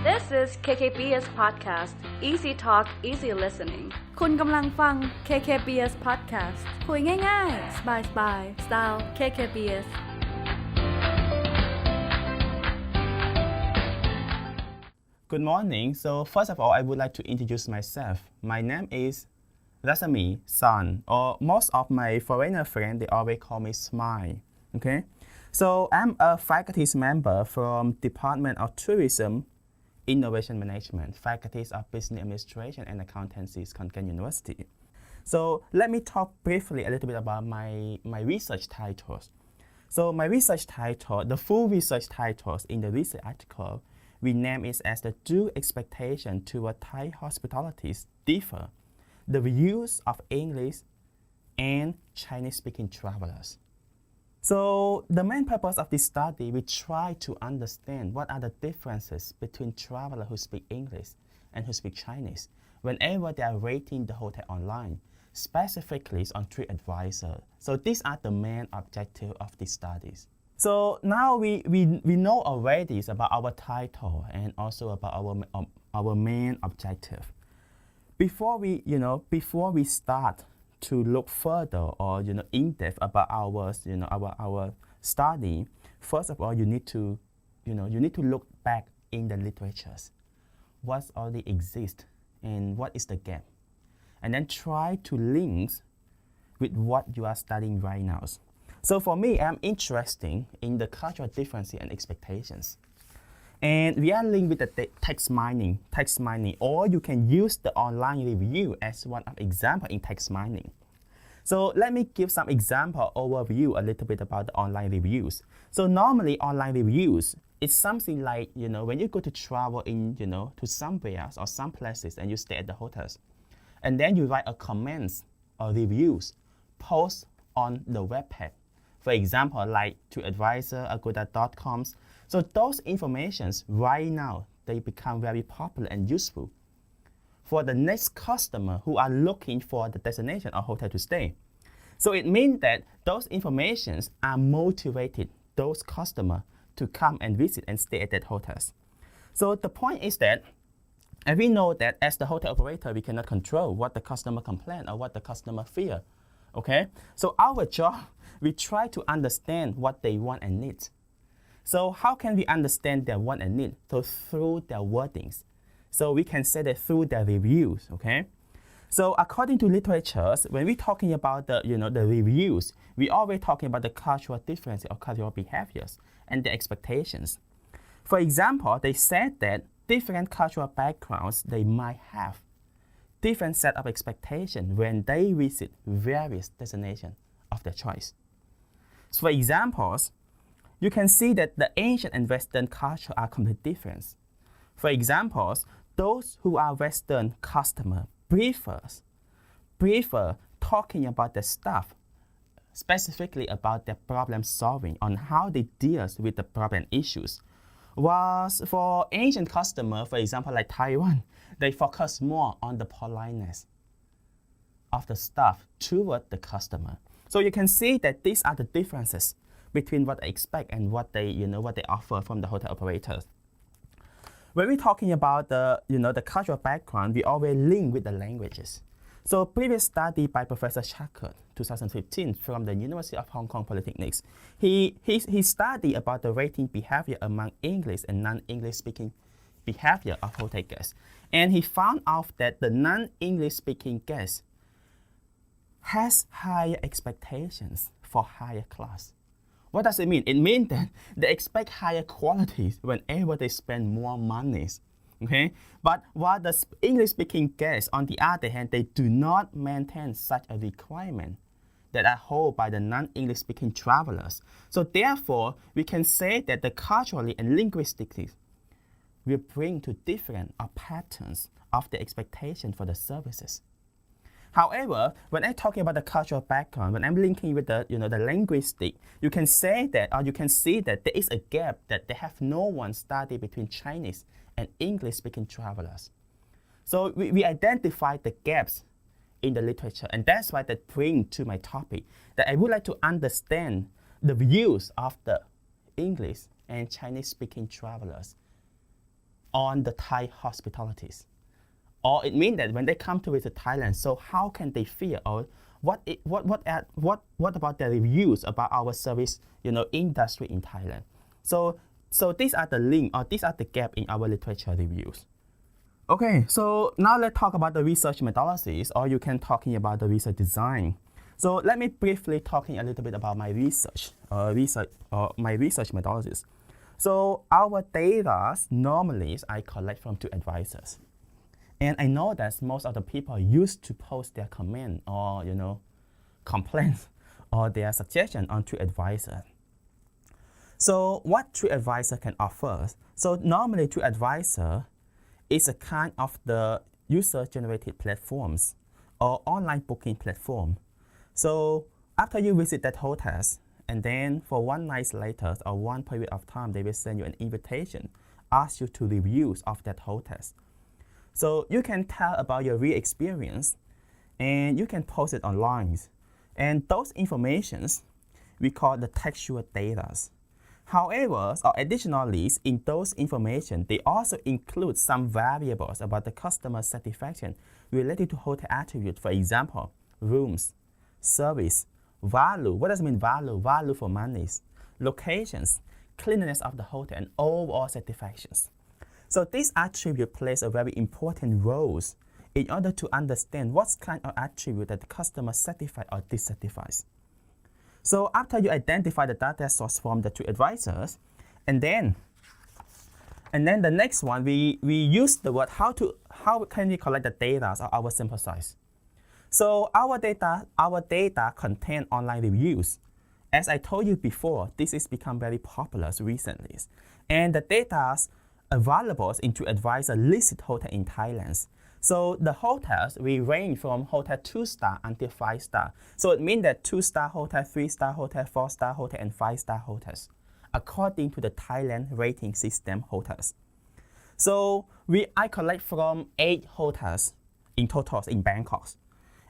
This is KKBS Podcast Easy Talk Easy Listening คุณกำลังฟัง KKBS Podcast คุยง่ายๆ สบายๆ สไตล์ KKBS Good morning. So first of all, I would like to introduce myself. My name is RAKSMEY SANN, or most of my foreigner friends, they always call me Smile. Okay? So I'm a faculty member from Department of Tourism, Innovation Management, Faculties of Business Administration and Accountancy, Konkani University. So let me talk briefly a little bit about my research titles. So my research title, the full research titles in the research article, we name it as the Do Expectation toward Thai Hospitalities Differ, the Views of English and Chinese-speaking travelers. So the main purpose of this study, we try to understand what are the differences between travelers who speak English and who speak Chinese whenever they are rating the hotel online, specifically on TripAdvisor. So these are the main objective of these studies. So now we know already about our title and also about our main objective. Before we start to look further or in depth about our study, first of all you need to look back in the literatures, what already exists and what is the gap, and then try to link with what you are studying right now. So for me, I'm interested in the cultural differences and expectations. And we are linked with the text mining, or you can use the online review as one of example in text mining. So let me give some example overview a little bit about the online reviews. So normally online reviews is something like, when you go to travel in, to somewhere or some places and you stay at the hotels, and then you write a comments or reviews, post on the web page. For example, like TripAdvisor, Agoda.com. So those informations right now, they become very popular and useful for the next customer who are looking for the destination or hotel to stay. So it means that those informations are motivated those customers to come and visit and stay at that hotels. So the point is that, and we know that as the hotel operator, we cannot control what the customer complain or what the customer fear. Okay? So our job, we try to understand what they want and need. So how can we understand their want and need? So through their wordings. So we can say that through their reviews, okay? So according to literatures, when we're talking about the reviews, we always talking about the cultural differences or cultural behaviors and the expectations. For example, they said that different cultural backgrounds, they might have different set of expectations when they visit various destinations of their choice. So for examples, you can see that the Asian and Western culture are completely different. For examples, those who are Western customer prefer talking about the stuff, specifically about their problem solving on how they deal with the problem issues. Was for Asian customer, for example, like Taiwan, they focus more on the politeness of the staff toward the customer. So you can see that these are the differences between what they expect and what they offer from the hotel operators. When we're talking about the cultural background, we always link with the languages. So previous study by Professor Chakut, 2015, from the University of Hong Kong Polytechnics, he studied about the rating behavior among English and non-English speaking behavior of hotel guests. And he found out that the non-English speaking guests has higher expectations for higher class. What does it mean? It means that they expect higher qualities whenever they spend more money. Okay? But while the English-speaking guests, on the other hand, they do not maintain such a requirement that are held by the non-English-speaking travelers. So therefore, we can say that the culturally and linguistically will bring to different patterns of the expectation for the services. However, when I'm talking about the cultural background, when I'm linking with the linguistic, you can say that, or you can see that there is a gap that they have no one study between Chinese and English-speaking travelers. So we identify the gaps in the literature, and that's why that brings to my topic that I would like to understand the views of the English and Chinese-speaking travelers on the Thai hospitalities. Or it means that when they come to visit Thailand, so how can they feel, or what about their reviews about our service, industry in Thailand? So these are the link, or these are the gap in our literature reviews. Okay, so now let's talk about the research methodologies, or you can talking about the research design. So let me briefly talking a little bit about my research methodologies. So our data normally I collect from TripAdvisors. And I know that most of the people used to post their comment or, complaints or their suggestion on TripAdvisor. So what TripAdvisor can offer? So normally TripAdvisor is a kind of the user-generated platforms or online booking platform. So after you visit that hotel, and then for one night later or one period of time, they will send you an invitation, ask you to reviews of that hotel. So you can tell about your real experience, and you can post it online. And those informations we call the textual data. However, or additionally, in those information, they also include some variables about the customer satisfaction related to hotel attributes. For example, rooms, service, value. What does it mean value? Value for money, locations, cleanliness of the hotel, and overall satisfactions. So these attributes plays a very important role in order to understand what kind of attribute that the customer satisfies or dissatisfies. So after you identify the data source from the TripAdvisors, and then the next one we use the word how can we collect the data of our sample size. So our data contain online reviews. As I told you before, this has become very popular recently, and the data available in TripAdvisor listed hotel in Thailand. So the hotels, we range from hotel 2-star until 5-star. So it means that 2-star hotel, 3-star hotel, 4-star hotel, and 5-star hotels, according to the Thailand rating system hotels. So I collect from 8 hotels in total in Bangkok.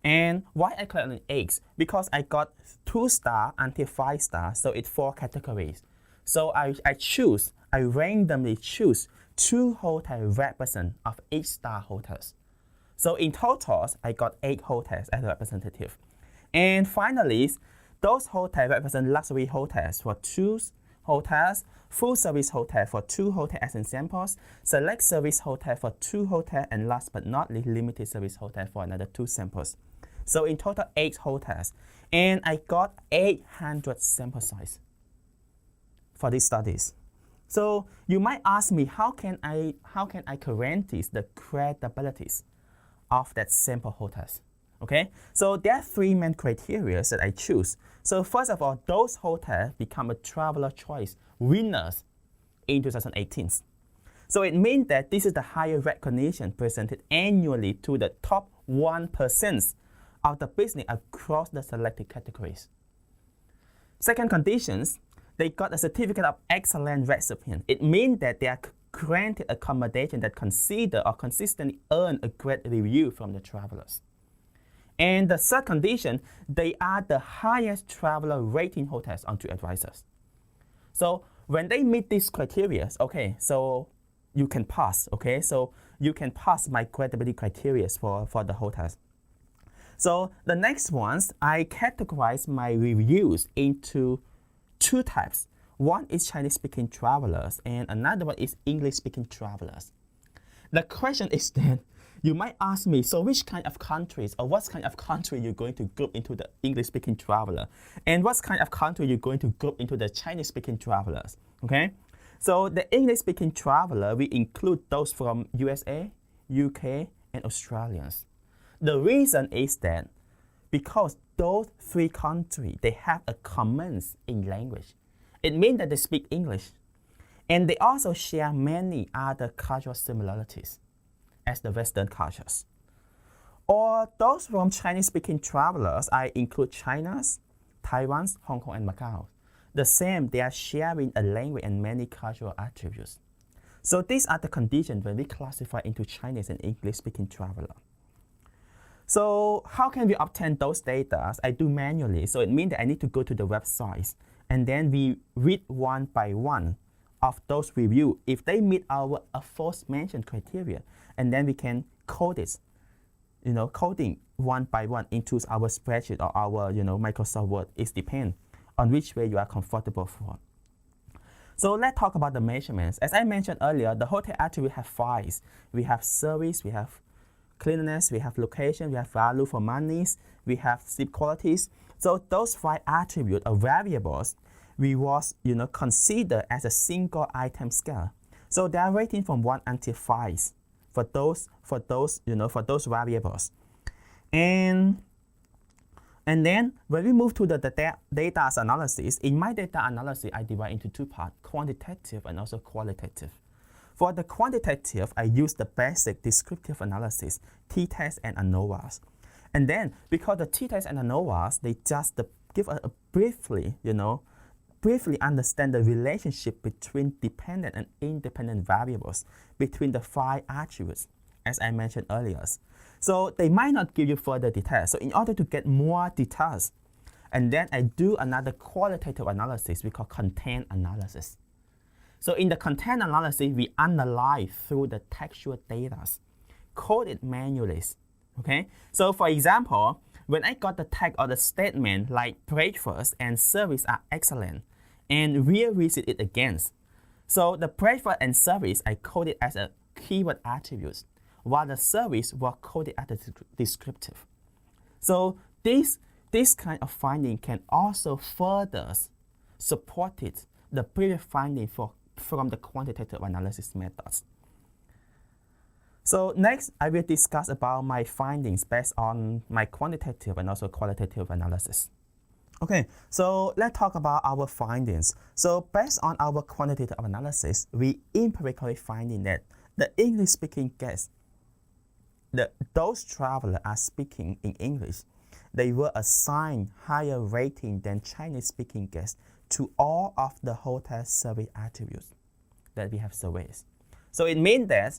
And why I collect 8? Because I got 2-star until 5-star, so it's 4 categories. So I randomly choose 2 hotels represent of 8-star hotels. So in total, I got 8 hotels as a representative. And finally, those hotels represent luxury hotels for 2 hotels, full service hotel for 2 hotels as examples, select service hotel for 2 hotels, and last but not least, limited service hotel for another 2 samples. So in total, 8 hotels. And I got 800 sample size for these studies. So you might ask me, how can I guarantee the credibilities of that sample hotels? Okay, so there are 3 main criteria that I choose. So first of all, those hotels become a traveler choice winners in 2018. So it means that this is the higher recognition presented annually to the top 1% of the business across the selected categories. Second conditions, they got a certificate of excellent recipient. It means that they are granted accommodation that consider or consistently earn a great review from the travelers. And the third condition, they are the highest traveler rating hotels on TripAdvisor. So when they meet these criteria, okay, so you can pass, okay? So you can pass my credibility criteria for the hotels. So the next ones, I categorize my reviews into 2 types. One is Chinese-speaking travelers, and another one is English-speaking travelers. The question is that you might ask me, so which kind of countries or what kind of country you're going to group into the English-speaking traveler, and what kind of country you're going to group into the Chinese-speaking travelers, okay? So the English-speaking traveler, we include those from USA, UK, and Australians. The reason is that because those 3 countries, they have a commons in language. It means that they speak English. And they also share many other cultural similarities as the Western cultures. Or those from Chinese-speaking travelers, I include China, Taiwan, Hong Kong, and Macau. The same, they are sharing a language and many cultural attributes. So these are the conditions when we classify into Chinese and English-speaking traveler. So how can we obtain those data? I do manually. So it means that I need to go to the websites, and then we read one by one of those reviews, if they meet our aforementioned criteria, and then we can code it, coding one by one into our spreadsheet or our, Microsoft Word. It depends on which way you are comfortable for. So let's talk about the measurements. As I mentioned earlier, the hotel attribute have 5. We have service, we have cleanliness, we have location, we have value for monies, we have sleep qualities. So those 5 attributes or variables we was considered as a single item scale. So they are rating from 1 until 5 for those variables. And then when we move to the data analysis, in my data analysis, I divide into 2 parts, quantitative and also qualitative. For the quantitative, I use the basic descriptive analysis, t-test and ANOVAs. And then, because the t-test and ANOVAs, they just give a briefly understand the relationship between dependent and independent variables between the 5 attributes, as I mentioned earlier. So they might not give you further details. So in order to get more details, and then I do another qualitative analysis we call content analysis. So in the content analysis, we analyze through the textual data, code it manually. Okay. So for example, when I got the tag or the statement like breakfast and service are excellent, and revisit it again. So the breakfast and service I code it as a keyword attributes, while the service was coded as a descriptive. So this kind of finding can also further support the previous finding from the quantitative analysis methods. So next, I will discuss about my findings based on my quantitative and also qualitative analysis. Okay, so let's talk about our findings. So based on our quantitative analysis, we empirically finding that the English-speaking guests, those travelers are speaking in English, they were assigned higher rating than Chinese-speaking guests to all of the hotel survey attributes that we have surveyed. So it means that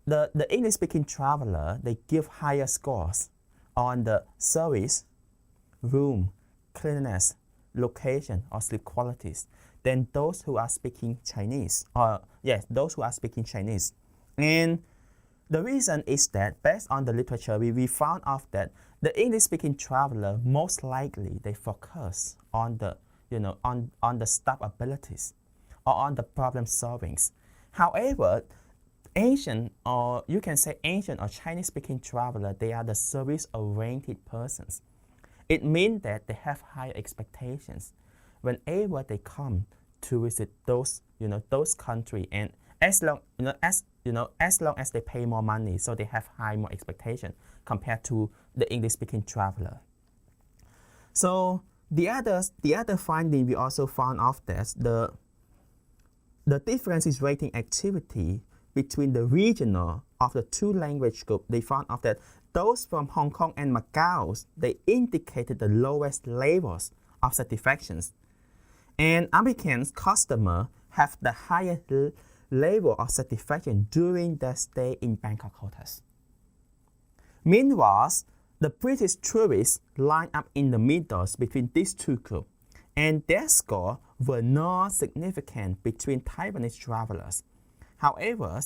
the English-speaking traveler, they give higher scores on the service, room, cleanliness, location, or sleep qualities than those who are speaking Chinese. Those who are speaking Chinese. And the reason is that based on the literature, we found out that the English-speaking traveler most likely they focus on the on the staff abilities or on the problem solvings. However, Asian or Chinese-speaking traveler, they are the service-oriented persons. It means that they have higher expectations whenever they come to visit those countries, and as long as they pay more money, so they have more expectation compared to the English-speaking traveler. So the other finding we also found out that the difference is rating activity between the regional of the 2 language group. They found out that those from Hong Kong and Macau, they indicated the lowest levels of satisfactions. And American customers have the highest level of satisfaction during their stay in Bangkok hotels. Meanwhile, the British tourists line up in the middle between these 2 groups, and their scores were not significant between Taiwanese travelers. However,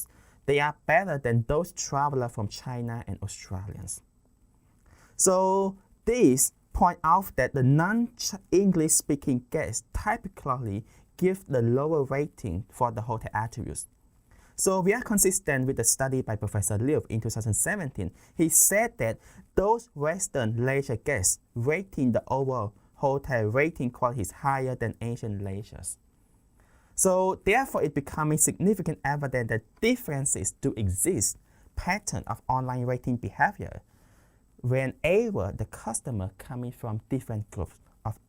they are better than those travelers from China and Australians. So this point out that the non-English speaking guests typically give the lower rating for the hotel attributes. So we are consistent with the study by Professor Liu in 2017. He said that those Western leisure guests rating the overall hotel rating quality is higher than Asian leisures. So therefore, it becoming significant evidence that differences do exist, pattern of online rating behavior, whenever the customer coming from different groups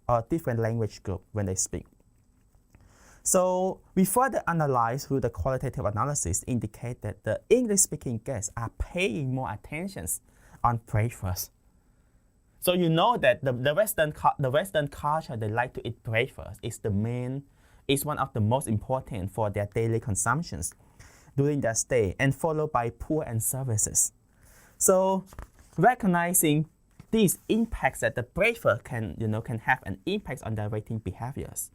or different language group when they speak. So we further analyze through the qualitative analysis indicate that the English-speaking guests are paying more attention on breakfast. So you know that the Western culture, they like to eat breakfast. Is one of the most important for their daily consumptions during their stay, and followed by food and services. So recognizing these impacts that the breakfast can have an impact on their rating behaviors.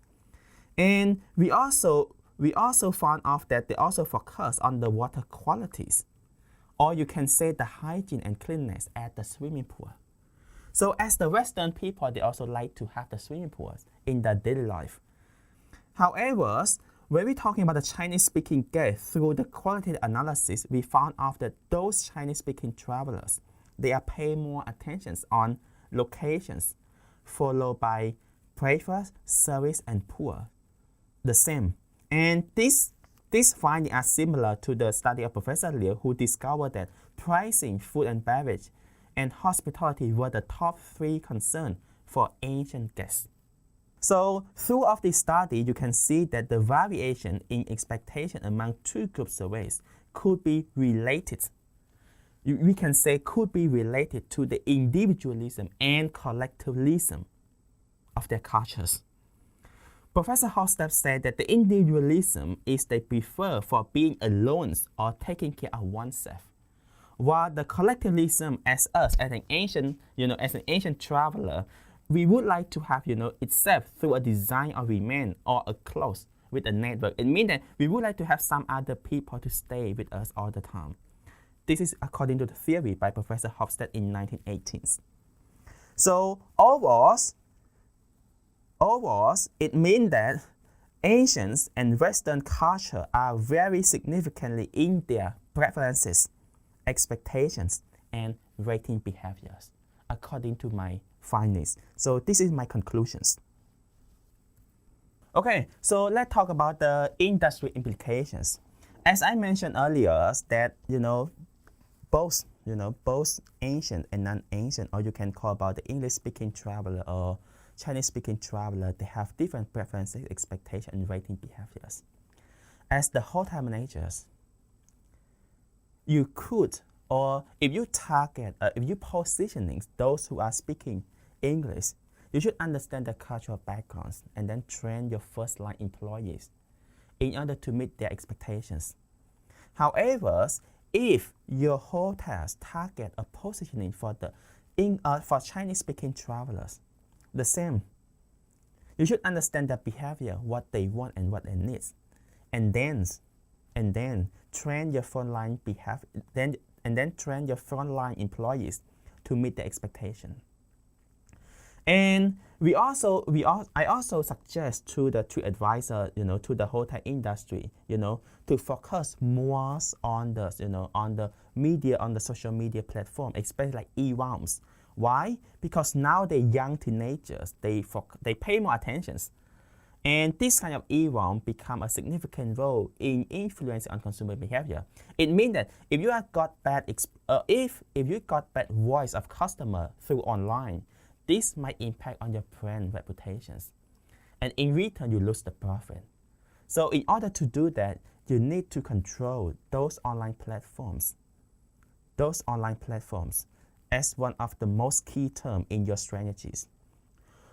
And we also we also found out that they also focus on the water qualities, or you can say the hygiene and cleanliness at the swimming pool. So as the Western people, they also like to have the swimming pools in their daily life. However, when we're talking about the Chinese-speaking guests, through the qualitative analysis, we found out that those Chinese-speaking travelers, they are paying more attention on locations, followed by breakfast, service, and pool. The same. And these findings are similar to the study of Professor Liu, who discovered that pricing, food and beverage, and hospitality were the top 3 concerns for Asian guests. So throughout this study, you can see that the variation in expectation among 2 group surveys could be related. We can say could be related to the individualism and collectivism of their cultures. Professor Hofstad said that the individualism is they prefer for being alone or taking care of oneself, while the collectivism as us, as an ancient traveler, we would like to have, itself through a design or remain or a close with a network. It means that we would like to have some other people to stay with us all the time. This is according to the theory by Professor Hofstad in 1918. So overall, it means that Asians and Western culture are very significantly in their preferences, expectations, and rating behaviors, according to my findings. So this is my conclusions. Okay, so let's talk about the industry implications. As I mentioned earlier, that both ancient and non-ancient, or you can call about the English-speaking traveler or Chinese-speaking traveler, they have different preferences, expectations, and rating behaviors. As the hotel managers, you could, or if you target, if you positioning those who are speaking English, you should understand their cultural backgrounds and then train your first-line employees in order to meet their expectations. However, if your hotels target a positioning for Chinese-speaking travelers, the same. You should understand their behavior, what they want and what they need, and then train your frontline train your frontline employees to meet the expectation. And I also suggest to the advisor, to the hotel industry, to focus more on the media, on the social media platform, especially like e-rounds. Why? Because now the young teenagers, they pay more attention. And this kind of e-round become a significant role in influencing on consumer behavior. It means that if you got bad voice of customer through online, this might impact on your brand reputations. And in return, you lose the profit. So in order to do that, you need to control those online platforms as one of the most key terms in your strategies.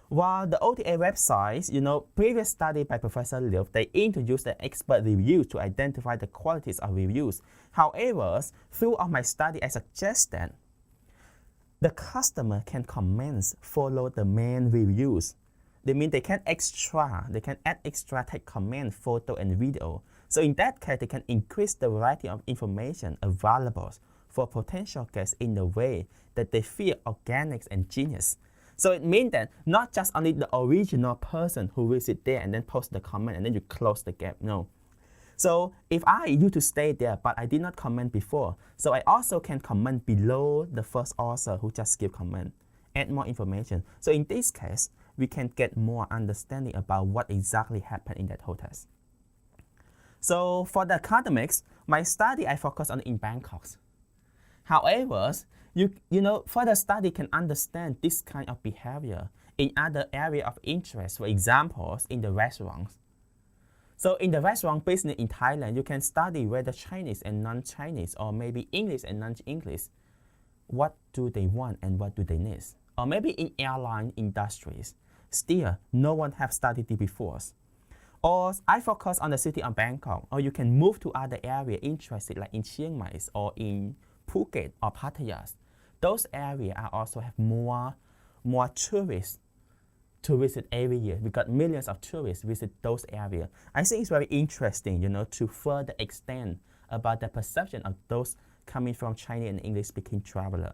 While the OTA websites, previous study by Professor Liu, they introduced the expert reviews to identify the qualities of reviews. However, throughout my study, I suggest that the customer can follow the main reviews. They mean they can add extra text comment, photo, and video. So in that case, they can increase the variety of information available for potential guests in the way that they feel organic and genius. So it means that not just only the original person who visit there and then post the comment and then you close the gap. No. So if I used to stay there but I did not comment before, so I also can comment below the first author who just give comment, add more information. So in this case, we can get more understanding about what exactly happened in that hotels. So for the academics, my study I focus on in Bangkok. However, further study can understand this kind of behavior in other areas of interest, for example, in the restaurants. So in the restaurant business in Thailand, you can study whether Chinese and non-Chinese, or maybe English and non-English, what do they want and what do they need. Or maybe in airline industries, still no one have studied it before. Or I focus on the city of Bangkok, or you can move to other areas interested like in Chiang Mai or in Phuket or Pattaya. Those areas also have more tourists to visit every year. We got millions of tourists visit those areas. I think it's very interesting, to further extend about the perception of those coming from Chinese and English-speaking traveler.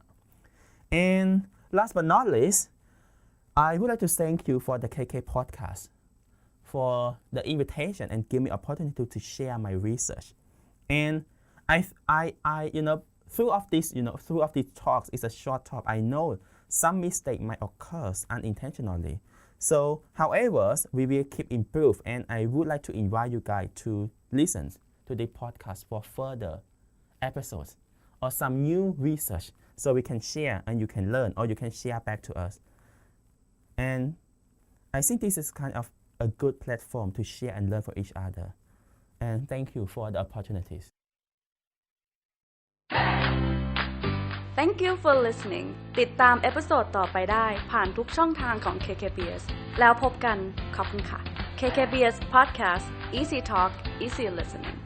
And last but not least, I would like to thank you for the KK podcast, for the invitation and give me opportunity to share my research. And throughout these talks, it's a short talk. I know some mistake might occur unintentionally. So, however, we will keep improve, and I would like to invite you guys to listen to the podcast for further episodes or some new research, so we can share and you can learn, or you can share back to us. And I think this is kind of a good platform to share and learn from each other. And thank you for the opportunities. Thank you for listening ติดตามเอพิโซดต่อไปได้ผ่านทุกช่องทางของ KKBS แล้วพบกันขอบคุณค่ะ KKBS Podcast Easy Talk Easy Listening